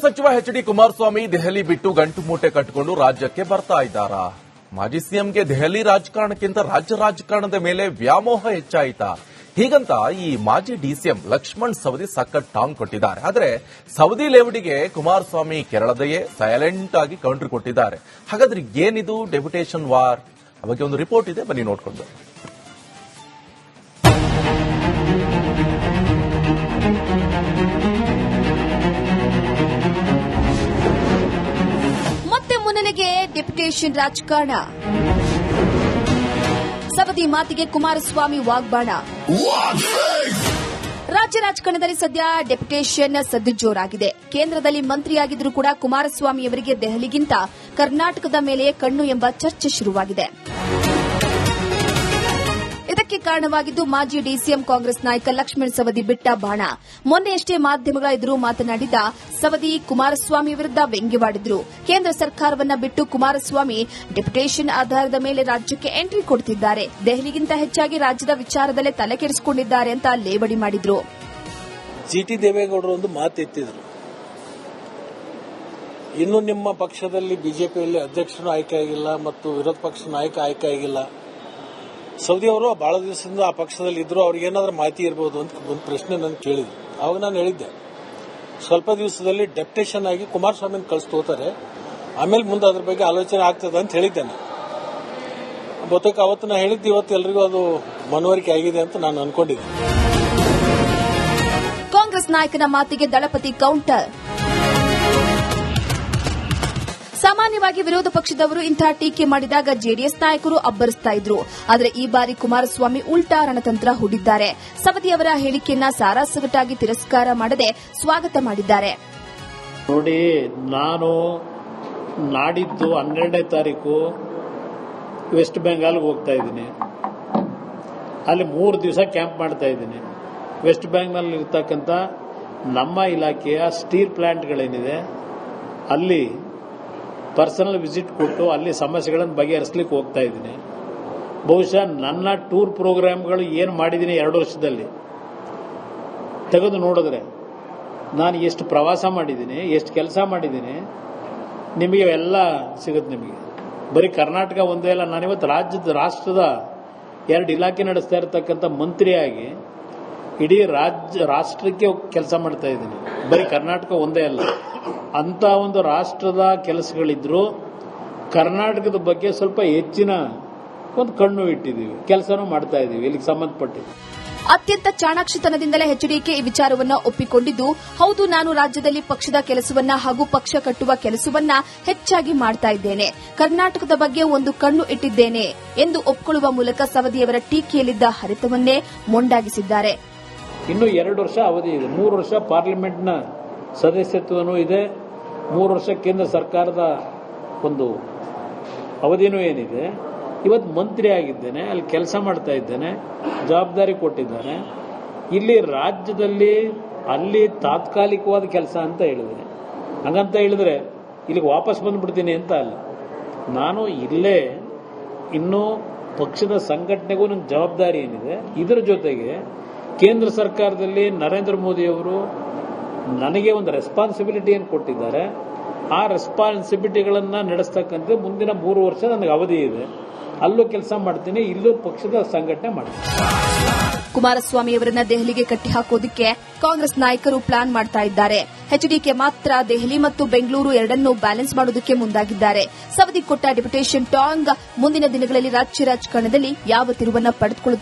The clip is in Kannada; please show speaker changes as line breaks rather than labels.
ಸಚಿವ ಎಚ್.ಡಿ. ಕುಮಾರಸ್ವಾಮಿ ದೆಹಲಿ ಬಿಟ್ಟು ಗಂಟು ಮೂಟೆ ಕಟ್ಟಿಕೊಂಡು ರಾಜ್ಯಕ್ಕೆ ಬರ್ತಾ ಇದ್ದಾರಾ? ಮಾಜಿ ಸಿಎಂಗೆ ದೆಹಲಿ ರಾಜಕಾರಣಕ್ಕಿಂತ ರಾಜ್ಯ ರಾಜಕಾರಣದ ಮೇಲೆ ವ್ಯಾಮೋಹ ಹೆಚ್ಚಾಯಿತಾ? ಹೀಗಂತ ಈ ಮಾಜಿ ಡಿಸಿಎಂ ಲಕ್ಷ್ಮಣ್ ಸವದಿ ಸಖತ್ ಟಾಂಗ್ ಕೊಟ್ಟಿದ್ದಾರೆ. ಆದರೆ ಸವದಿ ಲೇವಡಿಗೆ ಕುಮಾರಸ್ವಾಮಿ ಕೆರಳದೆಯೇ ಸೈಲೆಂಟ್ ಆಗಿ ಕೌಂಟರ್ ಕೊಟ್ಟಿದ್ದಾರೆ. ಹಾಗಾದ್ರೆ ಏನಿದು ಡೆಪ್ಯುಟೇಷನ್ ವಾರ್? ಆ ಬಗ್ಗೆ ಒಂದು ರಿಪೋರ್ಟ್ ಇದೆ, ಬನ್ನಿ ನೋಡ್ಕೊಂಡು.
ಮುನ್ನೆಲೆಗೆ ಡೆಪ್ಯುಟೇಷನ್ ರಾಜಕಾರಣ. ಸವದಿ ಮಾತಿಗೆ ಕುಮಾರಸ್ವಾಮಿ ವಾಗ್ಬಾಣ. ರಾಜ್ಯ ರಾಜಕಾರಣದಲ್ಲಿ ಸದ್ಯ ಡೆಪ್ಯುಟೇಷನ್ ಸದ್ದು ಜೋರಾಗಿದೆ. ಕೇಂದ್ರದಲ್ಲಿ ಮಂತ್ರಿಯಾಗಿದ್ದರೂ ಕೂಡ ಕುಮಾರಸ್ವಾಮಿಯವರಿಗೆ ದೆಹಲಿಗಿಂತ ಕರ್ನಾಟಕದ ಮೇಲೆಯೇ ಕಣ್ಣು ಎಂಬ ಚರ್ಚೆ ಶುರುವಾಗಿದೆ. ಇದಕ್ಕೆ ಕಾರಣವಾಗಿದ್ದು ಮಾಜಿ ಡಿಸಿಎಂ ಕಾಂಗ್ರೆಸ್ ನಾಯಕ ಲಕ್ಷ್ಮಣ್ ಸವದಿ ಬಿಟ್ಟ ಬಾಣ. ಮೊನ್ನೆಯಷ್ಟೇ ಮಾಧ್ಯಮಗಳ ಎದುರು ಮಾತನಾಡಿದ ಸವದಿ ಕುಮಾರಸ್ವಾಮಿ ವಿರುದ್ಧ ವ್ಯಂಗ್ಯವಾಡಿದ್ರು. ಕೇಂದ್ರ ಸರ್ಕಾರವನ್ನ ಬಿಟ್ಟು ಕುಮಾರಸ್ವಾಮಿ ಡೆಪ್ಯುಟೇಷನ್ ಆಧಾರದ ಮೇಲೆ ರಾಜ್ಯಕ್ಕೆ ಎಂಟ್ರಿ ಕೊಡುತ್ತಿದ್ದಾರೆ. ದೆಹಲಿಗಿಂತ ಹೆಚ್ಚಾಗಿ ರಾಜ್ಯದ ವಿಚಾರದಲ್ಲೇ ತಲೆ ಕೆಡಿಸಿಕೊಂಡಿದ್ದಾರೆ ಅಂತ ಲೇವಡಿ ಮಾಡಿದ್ರು.
ಜಿಟಿ ದೇವೇಗೌಡರು ಒಂದು ಮಾತೆತ್ತಿದ್ರು, ಇನ್ನು ನಿಮ್ಮ ಪಕ್ಷದಲ್ಲಿ ಬಿಜೆಪಿಯಲ್ಲಿ ಅಧ್ಯಕ್ಷರು ಆಯ್ಕೆ ಆಗಿಲ್ಲ ಮತ್ತು ವಿರೋಧ ಪಕ್ಷ ನಾಯಕ ಆಯ್ಕೆ ಆಗಿಲ್ಲ. ಸೌದಿ ಅವರು ಬಹಳ ದಿವಸದಿಂದ ಆ ಪಕ್ಷದಲ್ಲಿ ಇದ್ರು, ಅವ್ರಿಗೆ ಏನಾದ್ರೂ ಮಾಹಿತಿ ಇರಬಹುದು ಅಂತ ಒಂದು ಪ್ರಶ್ನೆ ನಾನು ಕೇಳಿದ್ರು. ಅವಾಗ ನಾನು ಹೇಳಿದ್ದೆ, ಸ್ವಲ್ಪ ದಿವಸದಲ್ಲಿ ಡೆಪ್ಯುಟೇಷನ್ ಆಗಿ ಕುಮಾರಸ್ವಾಮಿ ಕಳಿಸ್ಕೋತಾರೆ, ಆಮೇಲೆ ಮುಂದೆ ಅದ್ರ ಬಗ್ಗೆ ಆಲೋಚನೆ ಆಗ್ತದೆ ಅಂತ ಹೇಳಿದ್ದೇನೆ. ಬಹುತೇಕ ಅವತ್ತು ನಾನು ಹೇಳಿದ್ದು ಇವತ್ತು ಎಲ್ರಿಗೂ ಅದು ಮನವರಿಕೆ ಆಗಿದೆ ಅಂತ ನಾನು ಅನ್ಕೊಂಡಿದ್ದೆ.
ಕಾಂಗ್ರೆಸ್ ನಾಯಕನ ಮಾತಿಗೆ ದಳಪತಿ ಕೌಂಟರ್. ಸಾಮಾನ್ಯವಾಗಿ ವಿರೋಧ ಪಕ್ಷದವರು ಇಂತಹ ಟೀಕೆ ಮಾಡಿದಾಗ ಜೆಡಿಎಸ್ ನಾಯಕರು ಅಬ್ಬರಿಸ್ತಾ ಇದ್ರು. ಆದರೆ ಈ ಬಾರಿ ಕುಮಾರಸ್ವಾಮಿ ಉಲ್ಟಾ ರಣತಂತ್ರ ಹೂಡಿದ್ದಾರೆ. ಸವದಿ ಅವರ ಹೇಳಿಕೆಯನ್ನ ಸಾರಾಸಗಟಾಗಿ ತಿರಸ್ಕಾರ ಮಾಡದೆ ಸ್ವಾಗತ ಮಾಡಿದ್ದಾರೆ.
ನೋಡಿ, ನಾನು ನಾಡಿದ್ದು 12ನೇ ತಾರೀಕು ವೆಸ್ಟ್ ಬೆಂಗಾಲ್ಗೆ ಹೋಗ್ತಾ ಇದ್ದೀನಿ. ಅಲ್ಲಿ 3 ದಿವಸ ಕ್ಯಾಂಪ್ ಮಾಡ್ತಾ ಇದ್ದೀನಿ. ವೆಸ್ಟ್ ಬೆಂಗಾಲ್ ಇರ್ತಕ್ಕಂಥ ನಮ್ಮ ಇಲಾಖೆಯ ಸ್ಟೀಲ್ ಪ್ಲಾಂಟ್ಗಳೇನಿದೆ ಅಲ್ಲಿ ಪರ್ಸನಲ್ ವಿಸಿಟ್ ಕೊಟ್ಟು ಅಲ್ಲಿ ಸಮಸ್ಯೆಗಳನ್ನು ಬಗೆಹರಿಸಲಿಕ್ಕೆ ಹೋಗ್ತಾ ಇದ್ದೀನಿ. ಬಹುಶಃ ನನ್ನ ಟೂರ್ ಪ್ರೋಗ್ರಾಮ್ಗಳು ಏನು ಮಾಡಿದ್ದೀನಿ 2 ವರ್ಷದಲ್ಲಿ ತೆಗೆದು ನೋಡಿದ್ರೆ ನಾನು ಎಷ್ಟು ಪ್ರವಾಸ ಮಾಡಿದ್ದೀನಿ, ಎಷ್ಟು ಕೆಲಸ ಮಾಡಿದ್ದೀನಿ, ನಿಮಗೆ ಎಲ್ಲ ಸಿಗುತ್ತೆ. ನಿಮಗೆ ಬರೀ ಕರ್ನಾಟಕ ಒಂದೇ ಅಲ್ಲ, ನಾನಿವತ್ತು ರಾಷ್ಟ್ರದ 2 ಇಲಾಖೆ ನಡೆಸ್ತಾ ಇರತಕ್ಕಂಥ ಮಂತ್ರಿಯಾಗಿ ಇಡೀ ರಾಷ್ಟ್ರಕ್ಕೆ ಕೆಲಸ ಮಾಡ್ತಾ ಇದ್ದೀನಿ. ಬರೀ ಕರ್ನಾಟಕ ಒಂದೇ ಅಲ್ಲ, ಅಂತ ಒಂದು ರಾಷ್ಟ್ರದ ಕೆಲಸಗಳಿದ್ರು ಕರ್ನಾಟಕದ ಬಗ್ಗೆ ಸ್ವಲ್ಪ ಹೆಚ್ಚಿನ ಒಂದು ಕಣ್ಣು ಇಟ್ಟಿದ್ದೀವಿ, ಕೆಲಸನೂ ಮಾಡ್ತಾ ಇದ್ದೀವಿ ಇಲ್ಲಿಗೆ ಸಂಬಂಧಪಟ್ಟಿದ್ದು.
ಅತ್ಯಂತ ಚಾಣಾಕ್ಷತನದಿಂದಲೇ ಎಚ್ಡಿಕೆ ಈ ವಿಚಾರವನ್ನ ಒಪ್ಪಿಕೊಂಡಿದ್ದು, ಹೌದು, ನಾನು ರಾಜ್ಯದಲ್ಲಿ ಪಕ್ಷದ ಕೆಲಸವನ್ನ ಹಾಗೂ ಪಕ್ಷ ಕಟ್ಟುವ ಕೆಲಸವನ್ನ ಹೆಚ್ಚಾಗಿ ಮಾಡ್ತಾ ಇದ್ದೇನೆ, ಕರ್ನಾಟಕದ ಬಗ್ಗೆ ಒಂದು ಕಣ್ಣು ಇಟ್ಟಿದ್ದೇನೆ ಎಂದು ಒಪ್ಪಿಕೊಳ್ಳುವ ಮೂಲಕ ಸವದಿಯವರ ಟೀಕೆಯಲ್ಲಿದ್ದ ಹರಿತವನ್ನೇ ಮೊಂಡಾಗಿಸಿದ್ದಾರೆ.
ಇನ್ನು 2 ವರ್ಷ ಅವಧಿ ಇದೆ. 3 ವರ್ಷ ಪಾರ್ಲಿಮೆಂಟ್ನ ಸದಸ್ಯತ್ವನೂ ಇದೆ, 3 ವರ್ಷ ಕೇಂದ್ರ ಸರ್ಕಾರದ ಒಂದು ಅವಧಿನೂ ಏನಿದೆ. ಇವತ್ತು ಮಂತ್ರಿ ಆಗಿದ್ದೇನೆ, ಅಲ್ಲಿ ಕೆಲಸ ಮಾಡ್ತಾ ಇದ್ದೇನೆ, ಜವಾಬ್ದಾರಿ ಕೊಟ್ಟಿದ್ದಾನೆ. ಇಲ್ಲಿ ರಾಜ್ಯದಲ್ಲಿ ಅಲ್ಲಿ ತಾತ್ಕಾಲಿಕವಾದ ಕೆಲಸ ಅಂತ ಹೇಳಿದ್ದೇನೆ. ಹಂಗಂತ ಹೇಳಿದ್ರೆ ಇಲ್ಲಿಗೆ ವಾಪಸ್ ಬಂದ್ಬಿಡ್ತೀನಿ ಅಂತ ಅಲ್ಲ. ನಾನು ಇಲ್ಲೇ ಇನ್ನೂ ಪಕ್ಷದ ಸಂಘಟನೆಗೂ ನನ್ನ ಜವಾಬ್ದಾರಿ ಏನಿದೆ, ಇದರ ಜೊತೆಗೆ ಕೇಂದ್ರ ಸರ್ಕಾರದಲ್ಲಿ ನರೇಂದ್ರ ಮೋದಿಯವರು ನನಗೆ ಒಂದು ರೆಸ್ಪಾನ್ಸಿಬಿಲಿಟಿಯನ್ನು ಕೊಟ್ಟಿದ್ದಾರೆ. ಆ ರೆಸ್ಪಾನ್ಸಿಬಿಲಿಟಿಗಳನ್ನು ನಡೆಸ್ತಕ್ಕಂಥ ಮುಂದಿನ 3 ವರ್ಷ ನನಗೆ ಅವಧಿ ಇದೆ. ಅಲ್ಲೂ ಕೆಲಸ ಮಾಡ್ತೀನಿ, ಇಲ್ಲೂ ಪಕ್ಷದ ಸಂಘಟನೆ ಮಾಡ್ತೀನಿ.
ಕುಮಾರಸ್ವಾಮಿಯವರನ್ನ ದೆಹಲಿಗೆ ಕಟ್ಟಿಹಾಕೋದಕ್ಕೆ ಕಾಂಗ್ರೆಸ್ ನಾಯಕರು ಪ್ಲಾನ್ ಮಾಡ್ತಾ ಇದ್ದಾರೆ. ಎಚ್ಡಿಕೆ ಮಾತ್ರ ದೆಹಲಿ ಮತ್ತು ಬೆಂಗಳೂರು ಎರಡನ್ನೂ ಬ್ಯಾಲೆನ್ಸ್ ಮಾಡೋದಕ್ಕೆ ಮುಂದಾಗಿದ್ದಾರೆ. ಸವದಿ ಕೊಟ್ಟ ಡೆಪ್ಯುಟೇಷನ್ ಟಾಂಗ್ ಮುಂದಿನ ದಿನಗಳಲ್ಲಿ ರಾಜ್ಯ ರಾಜಕಾರಣದಲ್ಲಿ ಯಾವ ತಿರುವನ್ನ ಪಡೆದುಕೊಳ್ಳುತ್ತದೆ